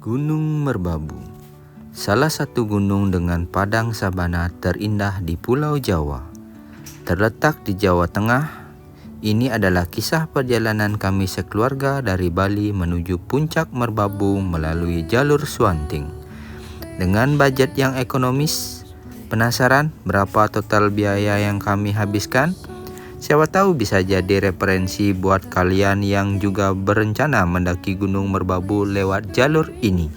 Gunung Merbabu, salah satu gunung dengan padang sabana terindah di Pulau Jawa. Terletak di Jawa Tengah, ini adalah kisah perjalanan kami sekeluarga dari Bali menuju puncak Merbabu melalui jalur Swanting. Dengan budget yang ekonomis, penasaran berapa total biaya yang kami habiskan? Siapa tahu bisa jadi referensi buat kalian yang juga berencana mendaki Gunung Merbabu lewat jalur ini.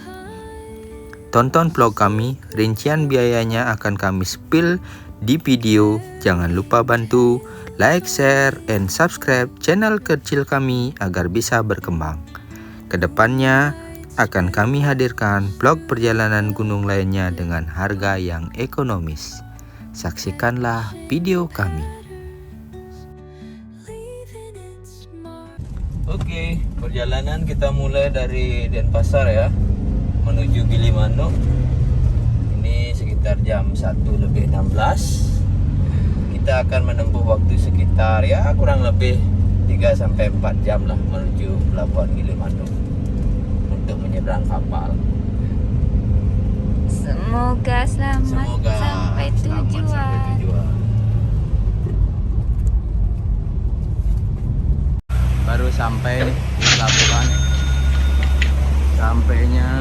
Tonton vlog kami, rincian biayanya akan kami spill di video. Jangan lupa bantu like, share, and subscribe channel kecil kami agar bisa berkembang. Kedepannya akan kami hadirkan vlog perjalanan gunung lainnya dengan harga yang ekonomis. Saksikanlah video kami. Oke, perjalanan kita mulai dari Denpasar ya, menuju Gilimanuk. Ini sekitar jam 1:16. Kita akan menempuh waktu sekitar ya kurang lebih 3-4 jam lah menuju pelabuhan Gilimanuk untuk menyeberang kapal. Semoga selamat sampai tujuan. Baru sampai di pelabuhan. Sampainya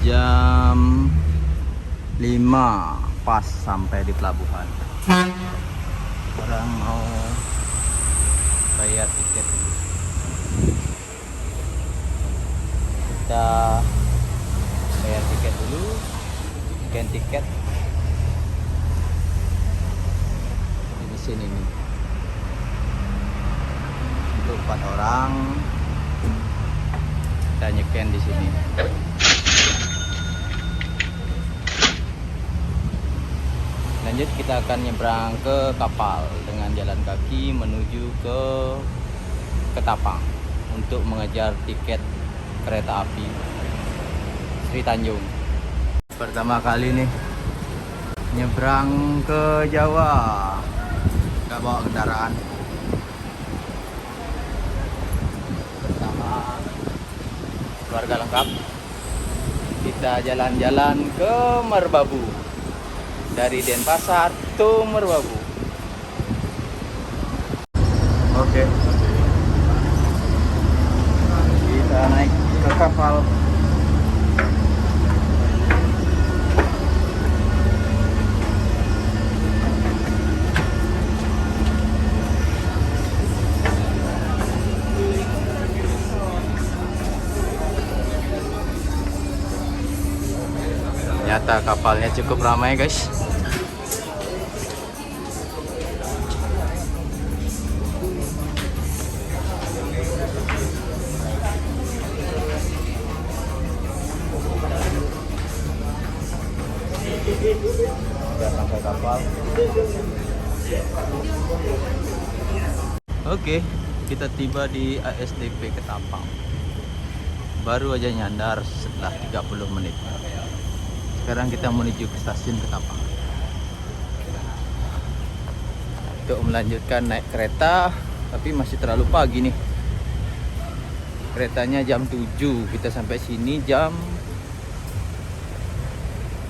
jam 5 pas sampai di pelabuhan. Orang mau bayar tiket dulu. Kita bayar tiket dulu, scan tiket di mesin ini. Untuk 4 orang, kita nyekan di sini. Lanjut kita akan nyebrang ke kapal dengan jalan kaki menuju ke Ketapang untuk mengejar tiket kereta api Sri Tanjung. Pertama kali nih nyebrang ke Jawa, nggak bawa kendaraan. Bersama keluarga lengkap kita jalan-jalan ke Merbabu. Dari Denpasar ke Merbabu. Oke. Kita naik ke kapal. Ternyata kapalnya cukup ramai, guys. Sudah sampai kapal. Oke, kita tiba di ASDP Ketapang. Baru aja nyandar setelah 30 menit. Sekarang kita menuju ke stasiun Ketapang untuk melanjutkan naik kereta, tapi masih terlalu pagi nih. Keretanya jam 7, kita sampai sini jam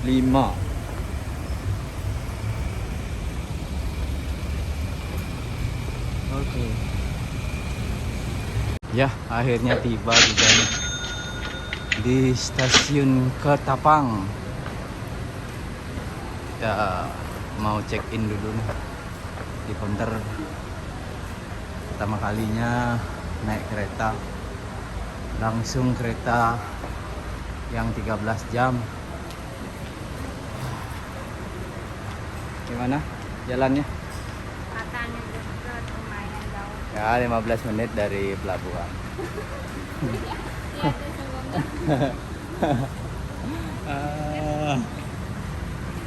5. Oke. Ya, akhirnya tiba juga nih di stasiun Ketapang. Kita mau check in dulu nih di counter. Pertama kalinya naik kereta, langsung kereta yang 13 jam. Gimana jalannya? Katanya dekat, lumayan jauh. Ya 15 menit dari pelabuhan. Iya, sebelumnya.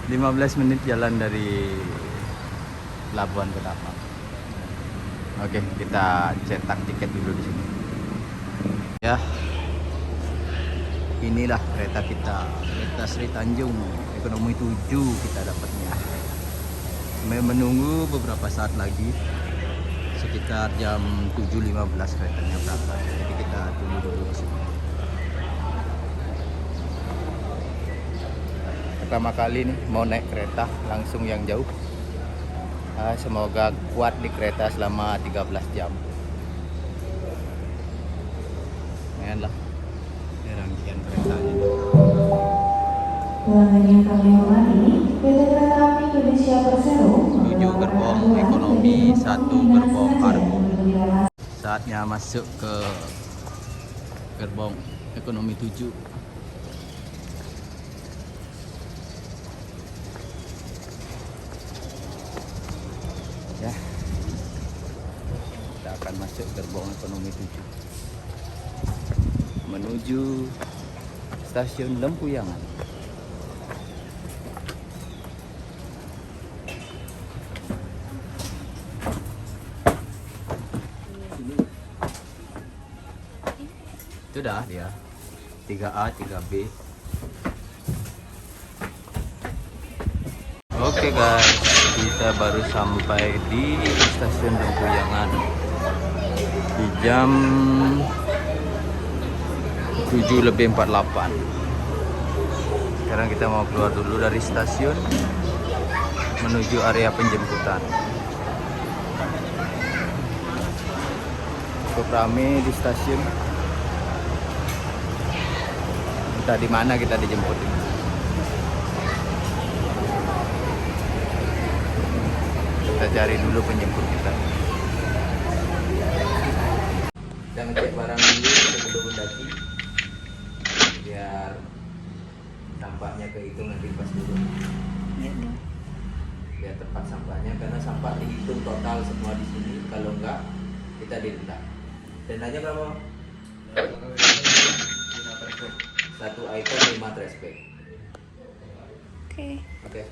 15 menit jalan dari Pelabuhan Ketapang. Oke, kita cetak tiket dulu di sini. Ya, inilah kereta kita, kereta Sri Tanjung ekonomi 7 kita dapatnya. Sampai menunggu beberapa saat lagi, sekitar jam 7.15 keretanya berangkat. Jadi kita tunggu dulu di sini. pertama kali nih mau naik kereta langsung yang jauh. Semoga kuat di kereta selama 13 jam. Lumayan lah. Ini rangkaian keretanya. Pelanggan yang kami hormati, PT Kereta Api Indonesia Persero 7 gerbong ekonomi, 1 gerbong kargo. Saatnya masuk ke gerbong ekonomi 7. Ya, kita akan masuk gerbong ekonomi 7 menuju stasiun Lempuyangan. Itu dah dia 3A 3B. Oke guys, kita baru sampai di stasiun Lempuyangan di jam 7:48. Sekarang kita mau keluar dulu dari stasiun menuju area penjemputan. Cukup rame di stasiun. Entah di mana kita dijemput. Kita cari dulu penjemput kita. Kita ngecek barang dulu sebelum mendaki, biar sampahnya kehitung nanti pas turun. Biar tepat sampahnya, karena sampah dihitung total semua di sini. Kalau enggak, kita didenda. Dendanya berapa? Satu item 5 trash bag. Oke.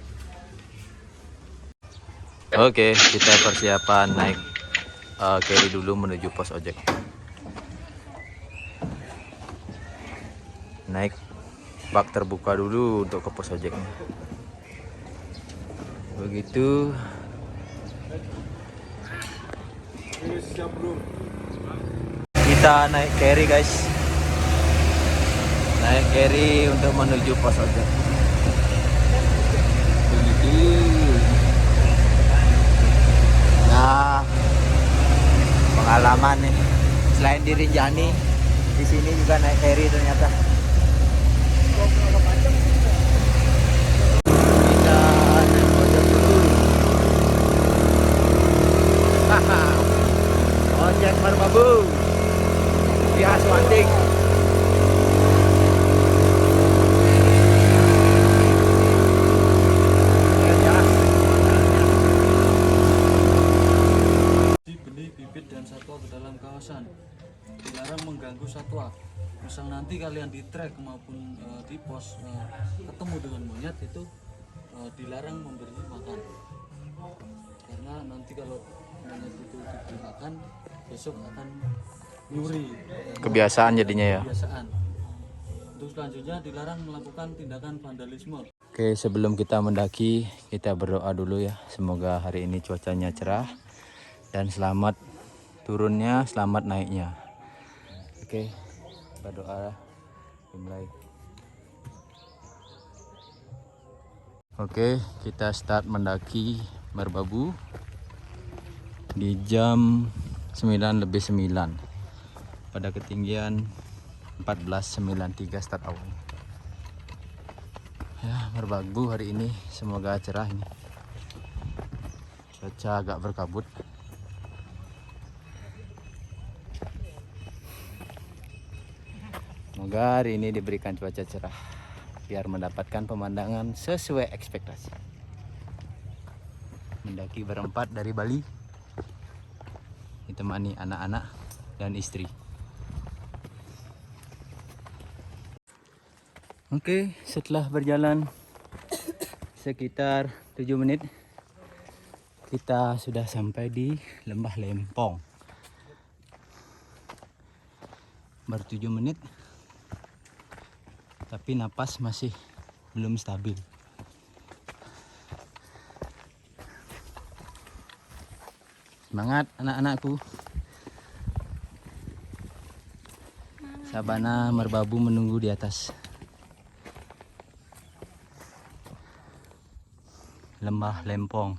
Oke, kita persiapan naik carry dulu menuju pos ojek. Naik bak terbuka dulu untuk ke pos ojeknya. Begitu. Kita naik carry guys. Naik carry untuk menuju pos ojek. Begitu. Nah, pengalaman nih. Selain di Rinjani, di sini juga naik carry ternyata. Kita naik ojek dulu. Ojek Merbabu di Aswanting. Bibit dan satwa ke dalam kawasan, dilarang mengganggu satwa. Misal nanti kalian di trek maupun di pos ketemu dengan monyet, itu dilarang memberi makan, karena nanti kalau monyet itu diberi makan besok akan nyuri. Kebiasaan jadinya ya. Kebiasaan. Untuk selanjutnya dilarang melakukan tindakan vandalisme. Oke, sebelum kita mendaki, kita berdoa dulu ya. Semoga hari ini cuacanya cerah dan selamat turunnya, selamat naiknya. Oke, berdoa dimulai. Oke, kita start mendaki Merbabu di jam 9:09 pada ketinggian 1493 start awal. Ya, Merbabu hari ini semoga cerah ini. Cuaca agak berkabut. Semoga hari ini diberikan cuaca cerah biar mendapatkan pemandangan sesuai ekspektasi. Mendaki berempat dari Bali, ditemani anak-anak dan istri. Oke, setelah berjalan sekitar 7 menit, kita sudah sampai di Lembah Lempong. Baru 7 menit, tapi napas masih belum stabil. Semangat anak-anakku. Sabana Merbabu menunggu di atas. Lembah Lempong.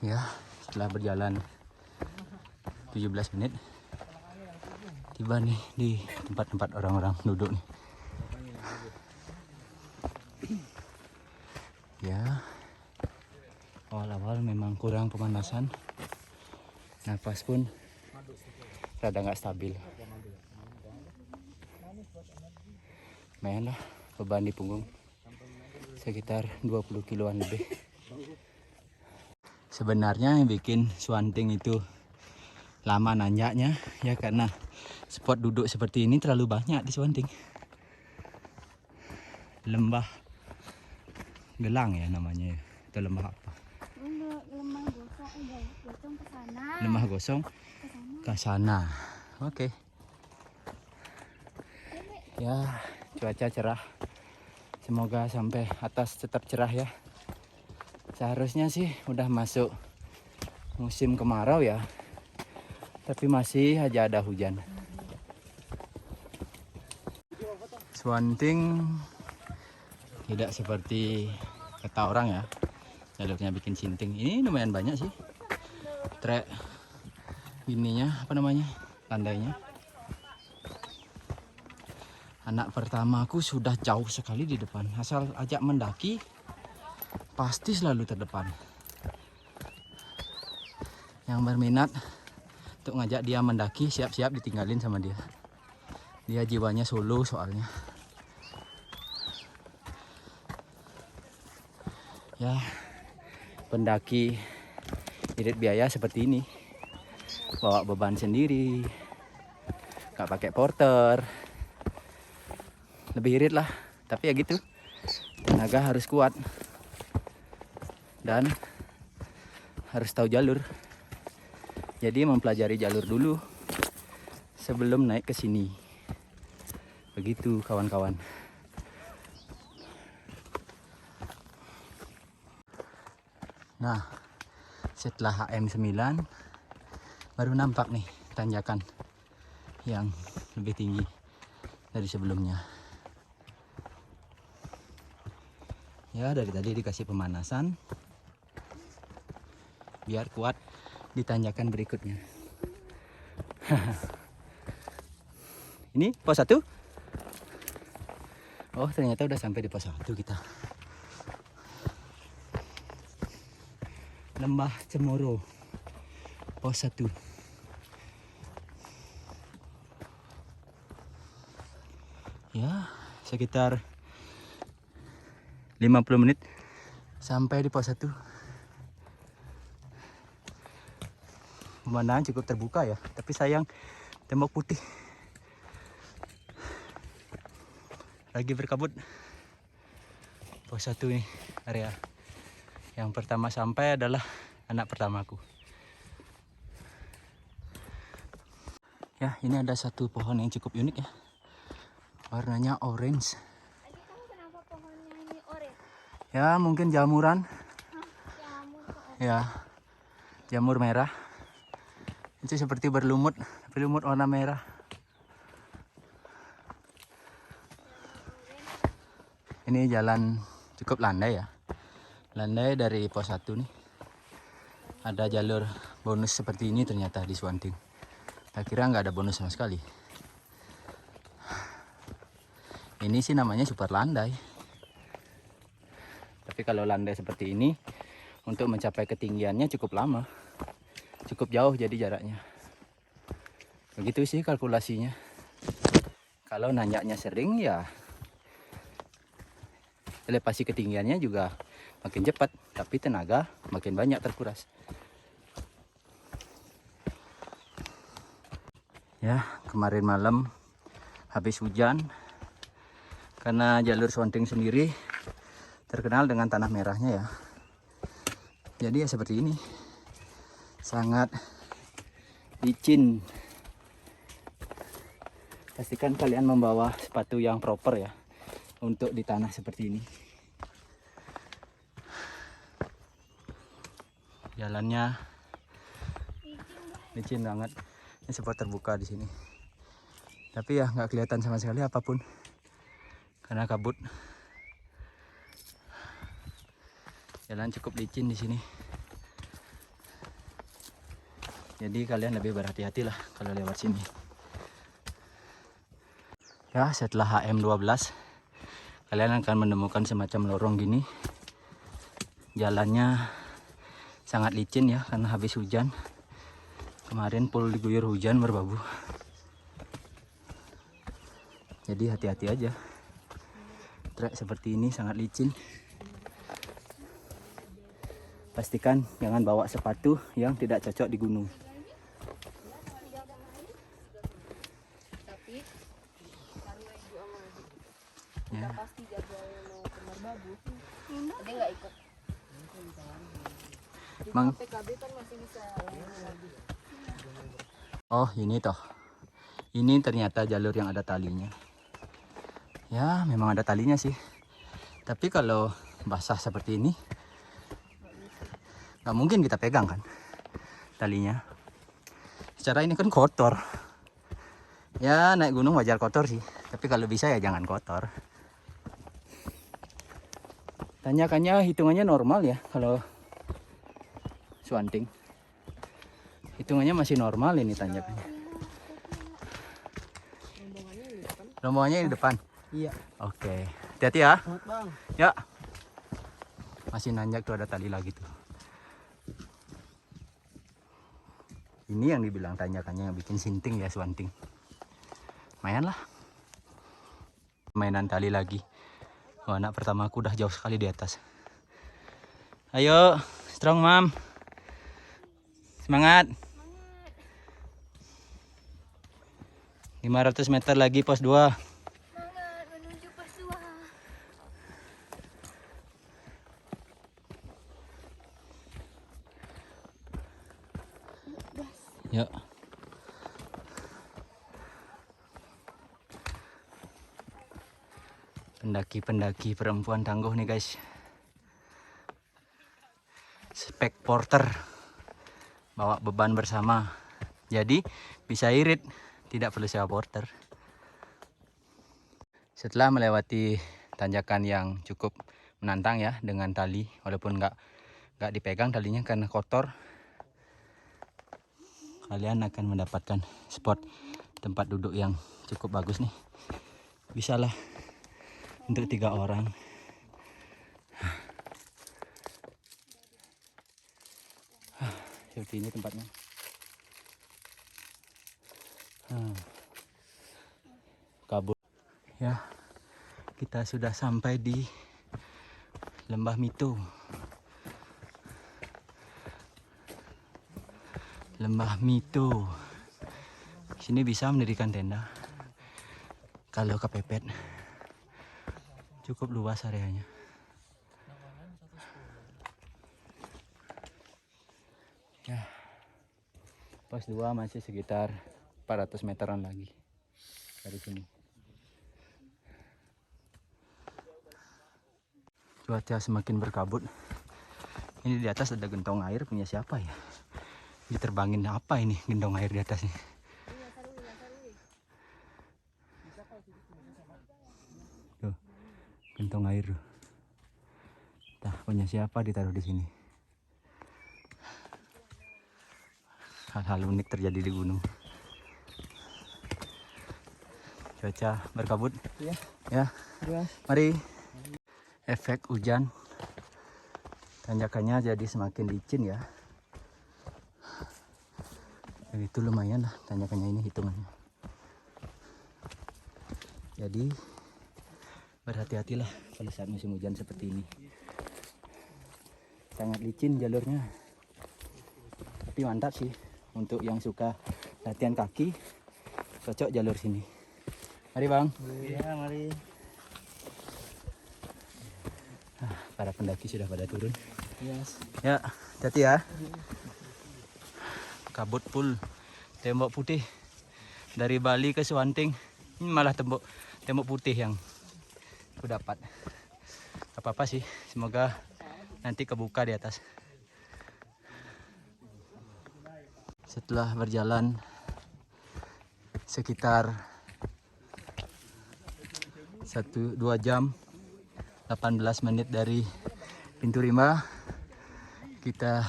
Ya, setelah berjalan 17 menit tiba nih di tempat-tempat orang-orang duduk nih. Ya, awal-awal memang kurang pemanasan, nafas pun rada nggak stabil. Lumayan lah beban di punggung, sekitar 20 kiloan lebih. Sebenarnya yang bikin Swanting itu lama nanjaknya ya karena spot duduk seperti ini terlalu banyak di Swanting. Lembah Gelang ya namanya, itu lembah apa? Lemah gosong ke sana. Lembah Gosong ke sana. Oke. Ya, cuaca cerah. Semoga sampai atas tetap cerah ya. Seharusnya sih udah masuk musim kemarau ya. Tapi masih aja ada hujan. Swanting tidak seperti kata orang ya. Jalurnya bikin sinting. Ini lumayan banyak sih. Trek ininya apa namanya? Landainya. Anak pertamaku sudah jauh sekali di depan. Asal ajak mendaki pasti selalu terdepan. Yang berminat untuk ngajak dia mendaki siap-siap ditinggalin sama dia. Dia jiwanya solo soalnya. Ya, pendaki irit biaya seperti ini. Bawa beban sendiri. Gak pakai porter. Lebih irit lah. Tapi ya gitu. Tenaga harus kuat. Dan harus tahu jalur. Jadi mempelajari jalur dulu sebelum naik ke sini. Begitu kawan-kawan. Nah, setelah HM9 baru nampak nih tanjakan yang lebih tinggi dari sebelumnya. Ya, dari tadi dikasih pemanasan biar kuat di tanjakan berikutnya. Ini pos 1. Oh, ternyata udah sampai di pos 1 kita. Lembah Cemoro, pos 1. Ya, sekitar 50 menit sampai di pos 1. Pemandangan cukup terbuka ya, tapi sayang tembok putih lagi berkabut. Pos 1 nih area. Yang pertama sampai adalah anak pertamaku. Ya, ini ada satu pohon yang cukup unik ya. Warnanya orange. Tadi kamu kenapa pohonnya ini orange? Ya, mungkin jamuran. Jamur kok. Ya, jamur merah. Itu seperti berlumut, tapi lumut warna merah. Ini jalan cukup landai ya. Landai dari pos 1 nih. Ada jalur bonus seperti ini ternyata di Swanting. Tak kira nggak ada bonus sama sekali. Ini sih namanya super landai. Tapi kalau landai seperti ini, untuk mencapai ketinggiannya cukup lama. Cukup jauh jadi jaraknya. Begitu sih kalkulasinya. Kalau nanjaknya sering ya elevasi ketinggiannya juga makin cepat, tapi tenaga makin banyak terkuras. Ya, kemarin malam habis hujan karena jalur Swanting sendiri terkenal dengan tanah merahnya ya. Jadi ya seperti ini. Sangat licin. Pastikan kalian membawa sepatu yang proper ya untuk di tanah seperti ini. Jalannya licin banget. Ini spot terbuka di sini. Tapi ya nggak kelihatan sama sekali apapun karena kabut. Jalan cukup licin di sini. Jadi kalian lebih berhati-hati lah kalau lewat sini. Ya, setelah HM12 kalian akan menemukan semacam lorong gini. Jalannya sangat licin ya karena habis hujan. Kemarin full diguyur hujan merbabu. Jadi hati-hati aja. Trek seperti ini sangat licin. Pastikan jangan bawa sepatu yang tidak cocok di gunung. Ya. Mang. Oh, ini toh. Ini ternyata jalur yang ada talinya. Ya, memang ada talinya sih. Tapi kalau basah seperti ini, nggak mungkin kita pegang kan talinya. Secara ini kan kotor. Ya, naik gunung wajar kotor sih. Tapi kalau bisa ya jangan kotor. Tanyakannya hitungannya normal ya kalau Swanting. Hitungannya masih normal ini tanjakannya. Rombongannya di depan. Iya. Oke. Hati-hati ya. Selamat bang. Ya. Masih nanjak tuh, ada tali lagi tuh. Ini yang dibilang tanjakannya yang bikin sinting ya Swanting. Lumayan lah. Mainan tali lagi. Oh, anak pertama aku udah jauh sekali di atas. Ayo, strong mam. Semangat. 500 meter lagi pos 2. Semangat menuju pos 2. Yuk. Pendaki-pendaki perempuan tangguh nih guys. Spek porter. Bawa beban bersama. Jadi bisa irit. Tidak perlu sewa porter. Setelah melewati tanjakan yang cukup menantang ya dengan tali, walaupun nggak dipegang talinya karena kotor, kalian akan mendapatkan spot tempat duduk yang cukup bagus nih. Bisalah untuk 3 orang. Seperti ini tempatnya. Kabut ya, kita sudah sampai di Lembah Mito. Lembah Mito. Sini bisa mendirikan tenda kalau kepepet. Cukup luas areanya. Ya, pos 2 masih sekitar 400 meteran lagi dari sini. Cuaca semakin berkabut. Ini di atas ada gentong air punya siapa ya? Diterbangin apa ini gendong air di atasnya? Tuh, gentong air tuh. Entah punya siapa ditaruh di sini. Hal-hal unik terjadi di gunung. Cuaca berkabut. Iya. Ya. Iya. Mari. Efek hujan. Tanjakannya jadi semakin licin ya. Dan itu lumayan lah tanjakannya ini hitungannya. Jadi berhati-hatilah pada saat musim hujan seperti ini. Sangat licin jalurnya. Tapi mantap sih untuk yang suka latihan kaki. Cocok jalur sini. Mari bang. Iya, mari. Para pendaki sudah pada turun. Yes. Ya, hati-hati ya. Kabut full. Tembok putih. Dari Bali ke Swanting. Ini malah tembok putih yang aku dapat. Gak apa-apa sih. Semoga nanti kebuka di atas. Setelah berjalan sekitar 1-2 jam 18 menit dari pintu rimba. Kita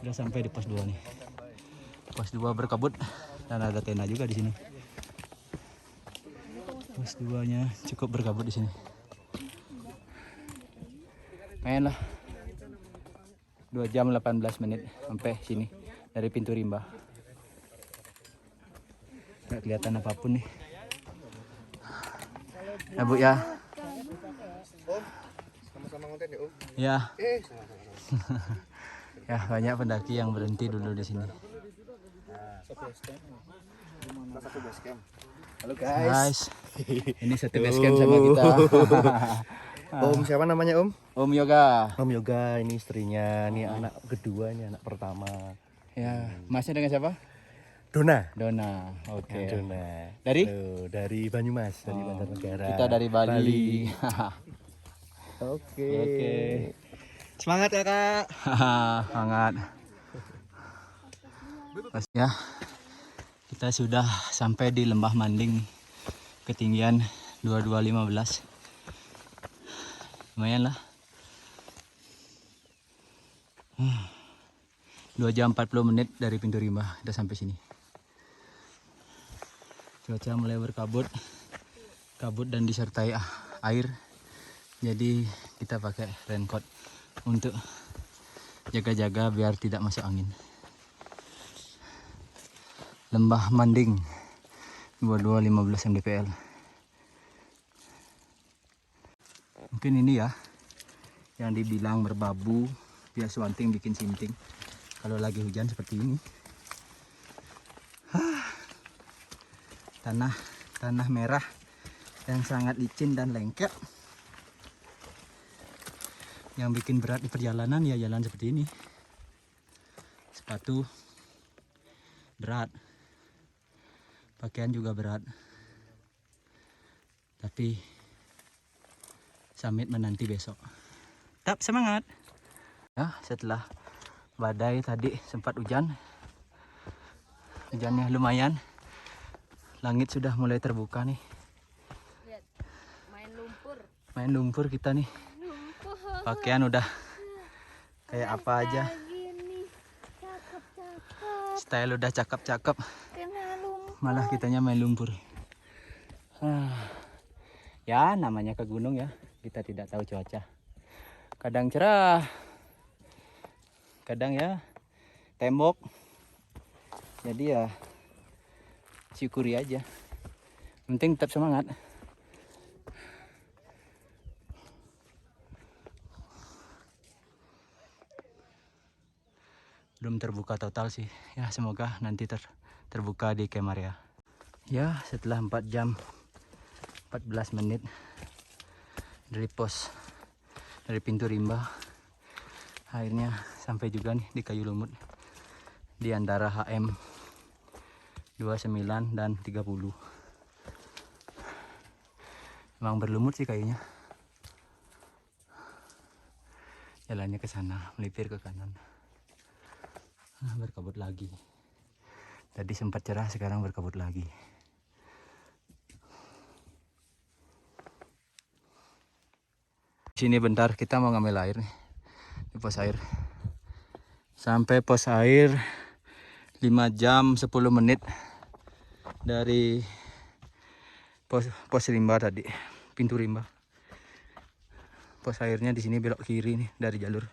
udah sampai di pos 2 nih. Pos 2 berkabut dan ada tenda juga di sini. Pos 2-nya cukup berkabut di sini. Main lah. 2 jam 18 menit sampai sini dari pintu rimba. Nggak kelihatan apapun nih. Ya Bu ya. Sama-sama ngonten ya, Om. Ya. Ya, banyak pendaki yang berhenti dulu di sini. Satu base camp. Halo guys. Ini satu base camp sama kita. Om siapa namanya, Om? Om Yoga. Om Yoga, ini istrinya, ini anak kedua, ini anak pertama. Ya, masnya dengan siapa? Dona. Dona. Oke. Dona. Dari? Tuh, dari Banyumas, dari Banjarnegara. Kita dari Bali. Oke. Oke. Semangat Kakak. Hangat. Ya, kita sudah sampai di Lembah Manding, ketinggian 2215. Lumayan lah. 2 jam 40 menit dari pintu rimba kita sampai sini. Cuaca mulai berkabut, kabut dan disertai air. Jadi kita pakai raincoat untuk jaga-jaga biar tidak masuk angin. Lembah Manding 2215 mdpl. Mungkin ini ya yang dibilang merbabu, biar Swanting bikin sinting kalau lagi hujan seperti ini. Tanah merah yang sangat licin dan lengket. Yang bikin berat di perjalanan ya jalan seperti ini. Sepatu berat, pakaian juga berat, tapi summit menanti besok. Tetap semangat. Ya, setelah badai tadi sempat hujan, hujannya lumayan, langit sudah mulai terbuka nih. Lihat, Main lumpur kita nih. Pakaian udah kayak apa aja. Gini, cakep-cakep. Style udah cakep-cakep. Kena lumpur. Malah kitanya main lumpur. Ya namanya ke gunung ya, kita tidak tahu cuaca. Kadang cerah, kadang ya tembok. Jadi ya syukuri aja. Penting tetap semangat. Belum terbuka total sih. Ya semoga nanti terbuka di Kemaria. Ya setelah 4 jam 14 menit dari pintu rimba, akhirnya sampai juga nih di kayu lumut di antara HM 29 dan 30. Emang berlumut sih kayunya. Jalannya ke sana, melipir ke kanan. Berkabut lagi. Tadi sempat cerah, sekarang berkabut lagi. Sini bentar, kita mau ngambil air nih di pos air. Sampai pos air 5 jam 10 menit dari pos rimba tadi, pintu rimba. Pos airnya di sini belok kiri nih dari jalur.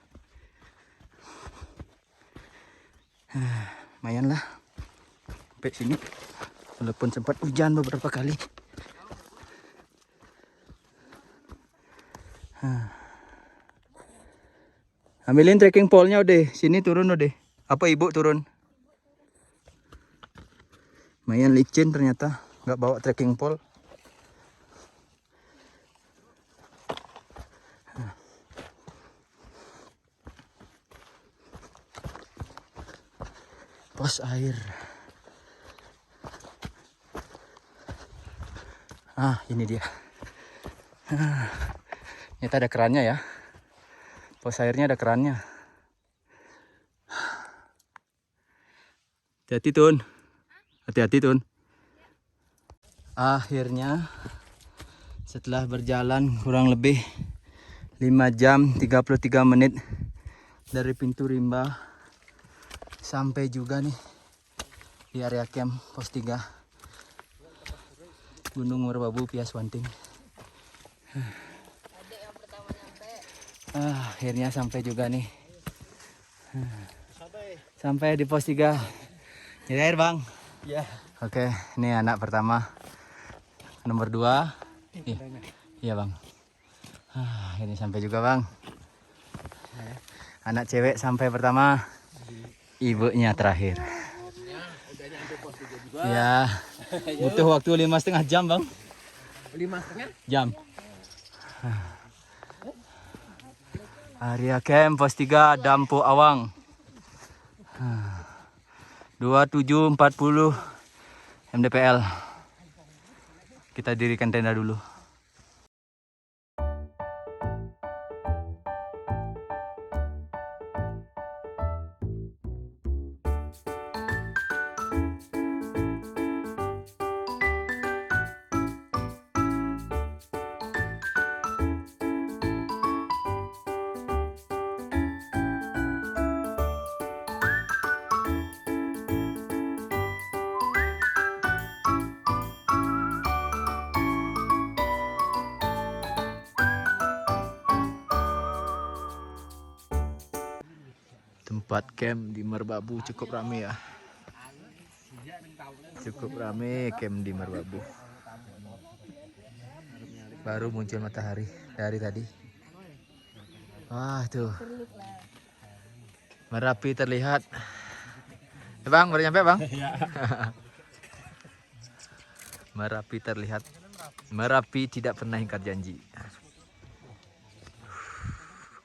Lumayan lah sampai sini, walaupun sempat hujan beberapa kali. Ambilin trekking pole-nya udah, sini turun udah. Apa ibu turun? Lumayan licin ternyata, nggak bawa trekking pole. Pos air. Ini dia. Ternyata ada kerannya ya. Pos airnya ada kerannya. Hati-hati Tun. Hati-hati Tun. Akhirnya setelah berjalan kurang lebih 5 jam 33 menit dari pintu rimba sampai juga nih di area camp pos 3 Gunung Merbabu Pias Wanting. Akhirnya sampai juga nih. Sampai di pos 3. Jadi air bang. Ya. Oke, ini anak pertama. Nomor 2. Iya bang. Ini sampai juga bang. Anak cewek sampai pertama. Ibunya terakhir. Ya, butuh waktu 5,5 jam bang. 5,5 jam. Area camp pos 3 Dampo Awang. 2740 mdpl. Kita dirikan tenda dulu. Tempat camp di Merbabu cukup rame ya. Cukup rame camp di Merbabu. Baru muncul matahari dari tadi. Wah tuh. Merapi terlihat. Bang, baru nyampe bang? Merapi terlihat. Merapi tidak pernah ingkar janji.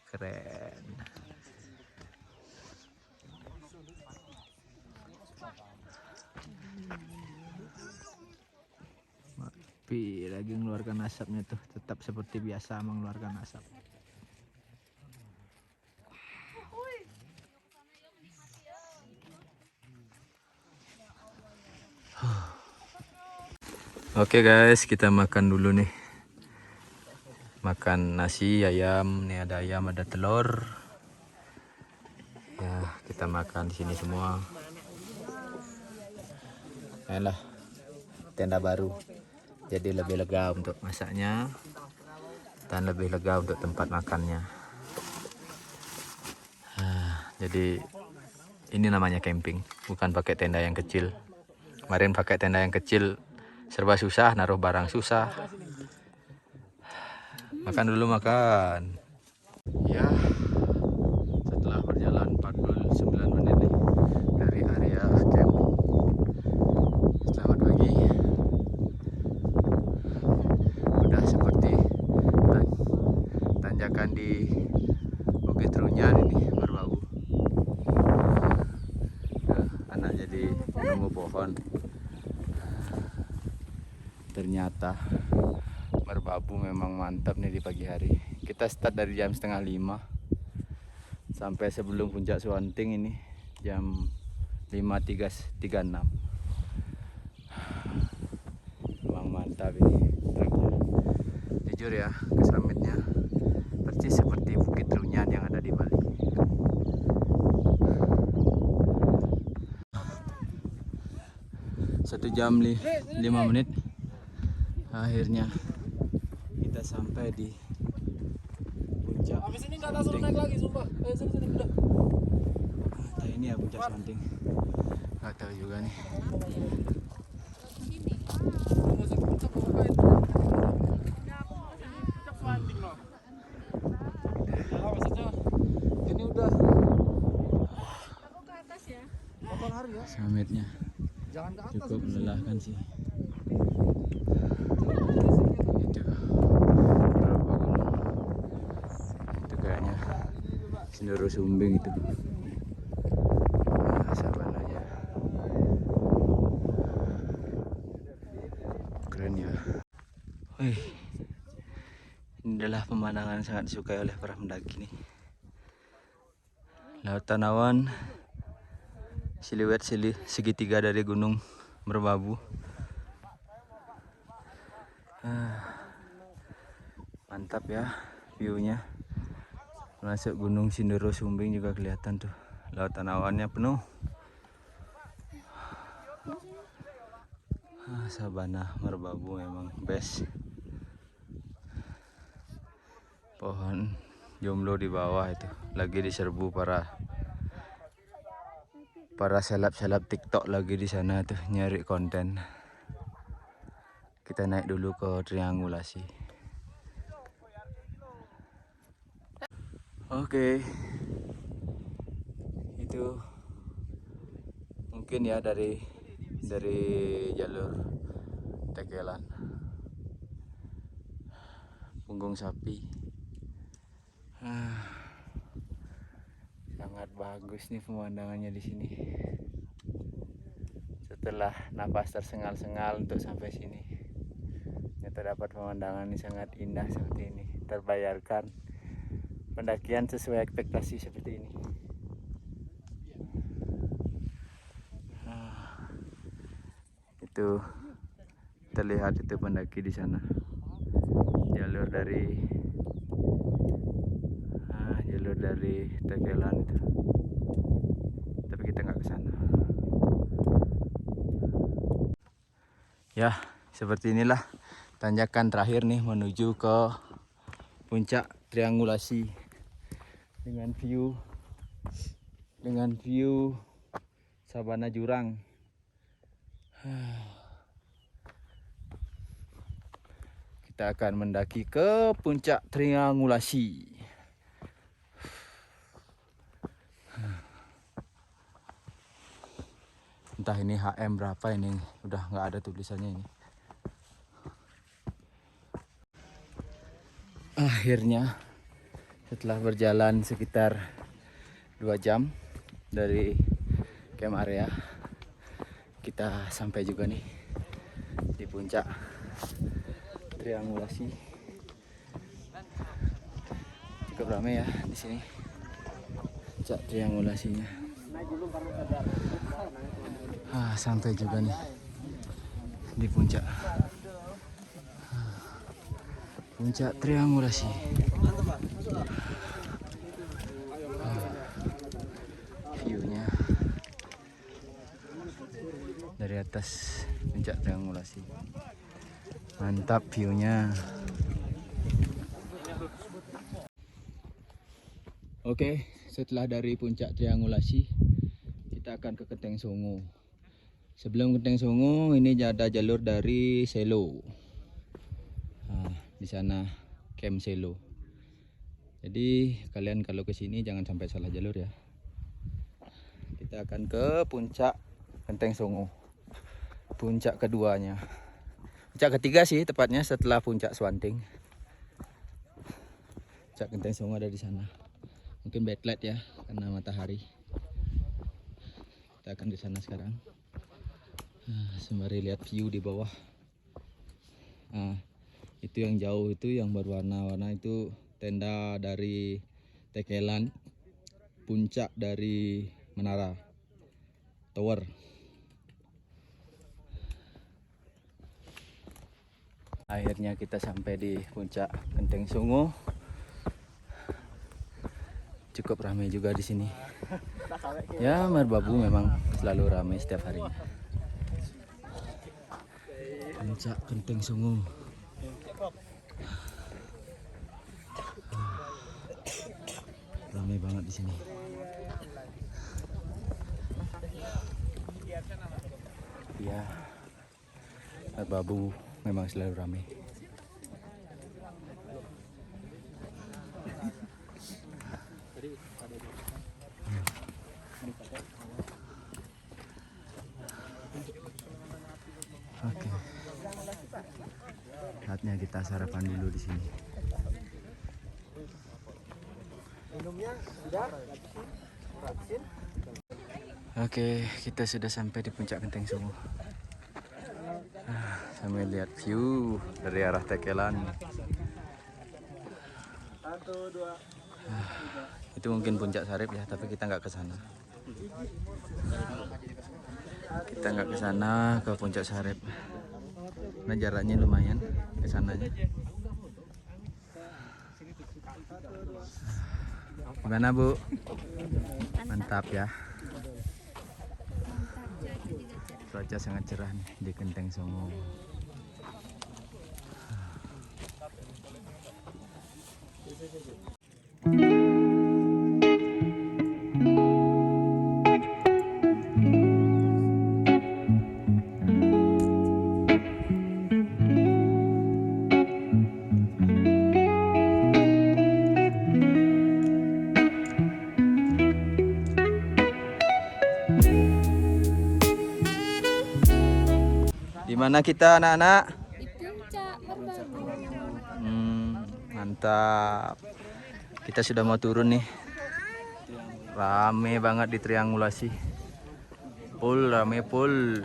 Keren. Merapi lagi mengeluarkan asapnya tuh. Tetap seperti biasa mengeluarkan asap. Oke guys, kita makan dulu nih. Makan nasi, ayam, nih ada ayam, ada telur. Ya, kita makan di sini semua. Ayolah, tenda baru. Jadi lebih lega untuk masaknya dan lebih lega untuk tempat makannya. Jadi ini namanya camping, bukan pakai tenda yang kecil. Kemarin pakai tenda yang kecil serba susah, naruh barang susah. Makan dulu makan. Ya, setelah berjalan 49 menit nih dari area camp. Selamat pagi. Udah seperti tanjakan di Bukit Runyan ini, Merbabu. Anak jadi nunggu pohon. Ternyata Merbabu memang mantap nih di pagi hari. Kita start dari jam 4:30 sampai sebelum puncak Suwanting ini jam 5.36. Memang mantap ini treknya. Jujur ya, ke summitnya persis seperti Bukit Runyan yang ada di Bali. Satu jam 5 menit. Akhirnya kita sampai di puncak. Habis ini nggak suruh naik lagi, sumpah. Sini udah. Nah, ini ya puncak Suwanting. Nggak tahu juga nih. Ini udah. Summitnya cukup melelahkan sih. Itu berapa gunung? Itu kayaknya Sindoro Sumbing itu. Nah, sabananya keren ya. Wih, ini adalah pemandangan sangat disukai oleh para pendaki nih. Lautan awan, siluet segitiga dari Gunung Merbabu. Mantap ya view-nya. Masuk Gunung Sindoro Sumbing juga kelihatan tuh. Lautan awannya penuh. Sabana merbabu memang best. Pohon jomblo di bawah itu lagi diserbu para seleb-seleb TikTok lagi di sana tuh nyari konten. Kita naik dulu ke triangulasi. Oke. Itu mungkin ya dari jalur Tekelan. Punggung sapi. Sangat bagus nih pemandangannya di sini. Setelah napas tersengal-sengal untuk sampai sini, terdapat pemandangan yang sangat indah seperti ini. Terbayarkan pendakian sesuai ekspektasi seperti ini. Itu terlihat itu pendaki di sana. Jalur dari Tekelan itu. Tapi kita nggak ke sana. Ya, seperti inilah tanjakan terakhir nih menuju ke puncak triangulasi dengan view sabana jurang. Kita akan mendaki ke puncak triangulasi. Entah ini HM berapa ini, udah nggak ada tulisannya ini. Akhirnya setelah berjalan sekitar 2 jam dari camp area, kita sampai juga nih di puncak triangulasi. Cukup ramai ya di sini. Puncak triangulasinya. Sampai juga nih di puncak triangulasi. View-nya dari atas puncak triangulasi. Mantap view-nya. Oke, setelah dari puncak triangulasi, kita akan ke Genteng Songo. Sebelum Genteng Songo, ini ada jalur dari Selo. Di sana camp Selo. Jadi kalian kalau ke sini jangan sampai salah jalur ya. Kita akan ke puncak Genteng Songo. Puncak keduanya. Puncak ketiga sih tepatnya setelah puncak Swanting. Puncak Genteng Songo ada di sana. Mungkin backlight ya karena matahari. Kita akan di sana sekarang. Sembari lihat view di bawah. Itu yang jauh itu yang berwarna-warna itu tenda dari Tekelan, puncak dari Menara Tower. Akhirnya kita sampai di puncak Genteng Songo. Cukup ramai juga di sini. Ya, merbabu memang selalu ramai setiap harinya. Puncak Genteng Songo. Ramai banget di sini. Ya, merbabu memang selalu ramai. Oke. Saatnya kita sarapan dulu di sini. Oke, kita sudah sampai di puncak Genteng Songo. Sambil lihat view dari arah Tekelan. Itu mungkin puncak Sarip ya, tapi kita nggak ke sana. Kita nggak ke sana, ke puncak Sarip. Nah, jaraknya lumayan ke sananya. Gimana Bu? Mantap ya. Cuaca sangat cerah nih di Genteng Songo. Di mana kita anak-anak? Di puncak Merbabu. Mantap. Kita sudah mau turun nih. Rame banget di triangulasi. Rame full.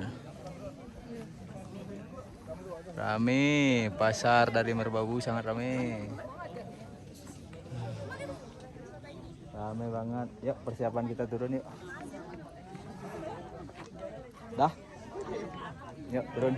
Rame, pasar dari Merbabu sangat rame. Rame banget. Yuk, persiapan kita turun yuk. Dah. Yuk, turun.